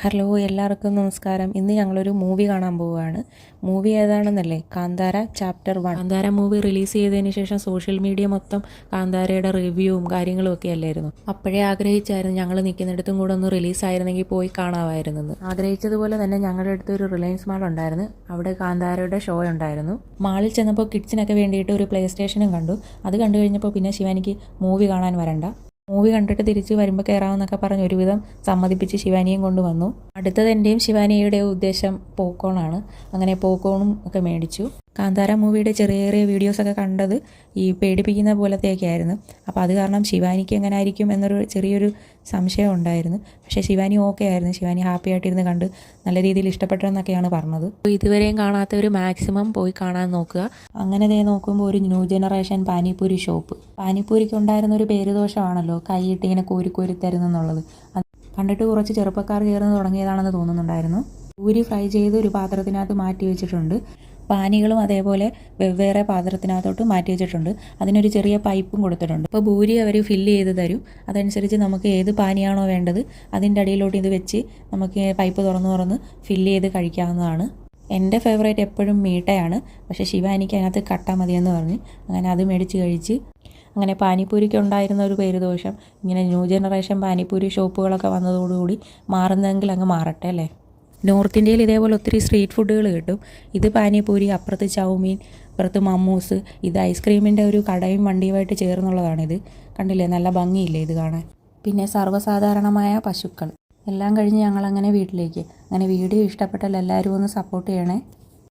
Hello എല്ലാവർക്കും നമസ്കാരം. ഇന്ന് ഞങ്ങളൊരു മൂവി കാണാൻ പോവുകയാണ്. മൂവി ഏതാണെന്നല്ലേ, Kantara chapter 1. Kantara movie release ചെയ്തതിന് ശേഷം സോഷ്യൽ മീഡിയ മൊത്തം കാന്താരയുടെ റിവ്യൂവും കാര്യങ്ങളും ഒക്കെ അല്ലായിരുന്നു. അപ്പോഴേ ആഗ്രഹിച്ചായിരുന്നു ഞങ്ങൾ നിൽക്കുന്നിടത്തും കൂടെ ഒന്ന് റിലീസായിരുന്നെങ്കിൽ പോയി കാണാമായിരുന്നെന്ന്. ആഗ്രഹിച്ചതുപോലെ തന്നെ ഞങ്ങളുടെ അടുത്ത് ഒരു റിലയൻസ് മാൾ ഉണ്ടായിരുന്നു. അവിടെ കാന്താരയുടെ ഷോ ഉണ്ടായിരുന്നു. മാളിൽ ചെന്നപ്പോൾ കിഡ്സിനൊക്കെ വേണ്ടിയിട്ട് ഒരു പ്ലേ സ്റ്റേഷനും കണ്ടു. അത് കണ്ടു കഴിഞ്ഞപ്പോൾ പിന്നെ ശിവാനിക്ക് മൂവി കാണാൻ വരണ്ട, മൂവി കണ്ടിട്ട് തിരിച്ച് വരുമ്പോൾ കയറാമെന്നൊക്കെ പറഞ്ഞ് ഒരുവിധം സമ്മതിപ്പിച്ച് ശിവാനിയും കൊണ്ടുവന്നു. അടുത്തത് എൻ്റെയും ശിവാനിയുടെയും ഉദ്ദേശം പോപ്കോണാണ്. അങ്ങനെ പോപ്കോണും ഒക്കെ മേടിച്ചു. കാന്താര മൂവിയുടെ ചെറിയ ചെറിയ വീഡിയോസൊക്കെ കണ്ടത് ഈ പേടിപ്പിക്കുന്ന പോലത്തെയൊക്കെ ആയിരുന്നു. അപ്പോൾ അത് കാരണം ശിവാനിക്ക് എങ്ങനെ ആയിരിക്കും എന്നൊരു ചെറിയൊരു സംശയം ഉണ്ടായിരുന്നു. പക്ഷേ ശിവാനി ഓക്കെ ആയിരുന്നു. ശിവാനി ഹാപ്പി ആയിട്ടിരുന്ന് കണ്ട് നല്ല രീതിയിൽ ഇഷ്ടപ്പെട്ടെന്നൊക്കെയാണ് പറഞ്ഞത്. ഇതുവരെയും കാണാത്തവർ മാക്സിമം പോയി കാണാൻ നോക്കുക. അങ്ങനെ ദേ നോക്കുമ്പോൾ ഒരു ന്യൂ ജനറേഷൻ പാനിപ്പൂരി ഷോപ്പ്. പാനിപ്പൂരിക്ക് ഉണ്ടായിരുന്ന ഒരു പേരുദോഷമാണല്ലോ കൈയിട്ട് ഇങ്ങനെ കോരി തരുന്നെന്നുള്ളത്. കണ്ടിട്ട് കുറച്ച് ചെറുപ്പക്കാർ കയറുന്നു തുടങ്ങിയതാണെന്ന് തോന്നുന്നുണ്ടായിരുന്നു. പൂരി ഫ്രൈ ചെയ്ത് ഒരു പാത്രത്തിനകത്ത് മാറ്റി വെച്ചിട്ടുണ്ട്. പാനികളും അതേപോലെ വെവ്വേറെ പാത്രത്തിനകത്തോട്ട് മാറ്റി വെച്ചിട്ടുണ്ട്. അതിനൊരു ചെറിയ പൈപ്പും കൊടുത്തിട്ടുണ്ട്. അപ്പോൾ പൂരി അവർ ഫില്ല് ചെയ്ത് തരും. അതനുസരിച്ച് നമുക്ക് ഏത് പാനിയാണോ വേണ്ടത് അതിൻ്റെ അടിയിലോട്ട് ഇത് വെച്ച് നമുക്ക് പൈപ്പ് തുറന്ന് ഫില്ല് ചെയ്ത് കഴിക്കാവുന്നതാണ്. എൻ്റെ ഫേവറേറ്റ് എപ്പോഴും മീട്ടയാണ്. പക്ഷേ ശിവാനിക്ക് അതിനകത്ത് കട്ട മതിയെന്ന് പറഞ്ഞ് അങ്ങനെ അത് മേടിച്ച് കഴിച്ച്. അങ്ങനെ പാനിപ്പൂരിക്ക് ഉണ്ടായിരുന്ന ഒരു പേരുദോഷം ഇങ്ങനെ ന്യൂ ജനറേഷൻ പാനിപ്പൂരി ഷോപ്പുകളൊക്കെ വന്നതോടുകൂടി മാറുന്നതെങ്കിൽ അങ്ങ് മാറട്ടെ അല്ലേ. നോർത്ത് ഇന്ത്യയിൽ ഇതേപോലെ ഒത്തിരി സ്ട്രീറ്റ് ഫുഡുകൾ കിട്ടും. ഇത് പാനിപ്പൂരി, അപ്പുറത്ത് ചൗമീൻ, അപ്പുറത്ത് മമ്മൂസ്. ഇത് ഐസ്ക്രീമിൻ്റെ ഒരു കടയും വണ്ടിയുമായിട്ട് ചേർന്നുള്ളതാണിത്. കണ്ടില്ലേ, നല്ല ഭംഗിയില്ലേ ഇത് കാണാൻ. പിന്നെ സർവ്വസാധാരണമായ പശുക്കൾ എല്ലാം കഴിഞ്ഞ് ഞങ്ങളങ്ങനെ വീട്ടിലേക്ക്. അങ്ങനെ വീഡിയോ ഇഷ്ടപ്പെട്ടാൽ എല്ലാവരും ഒന്ന് സപ്പോർട്ട് ചെയ്യണേ.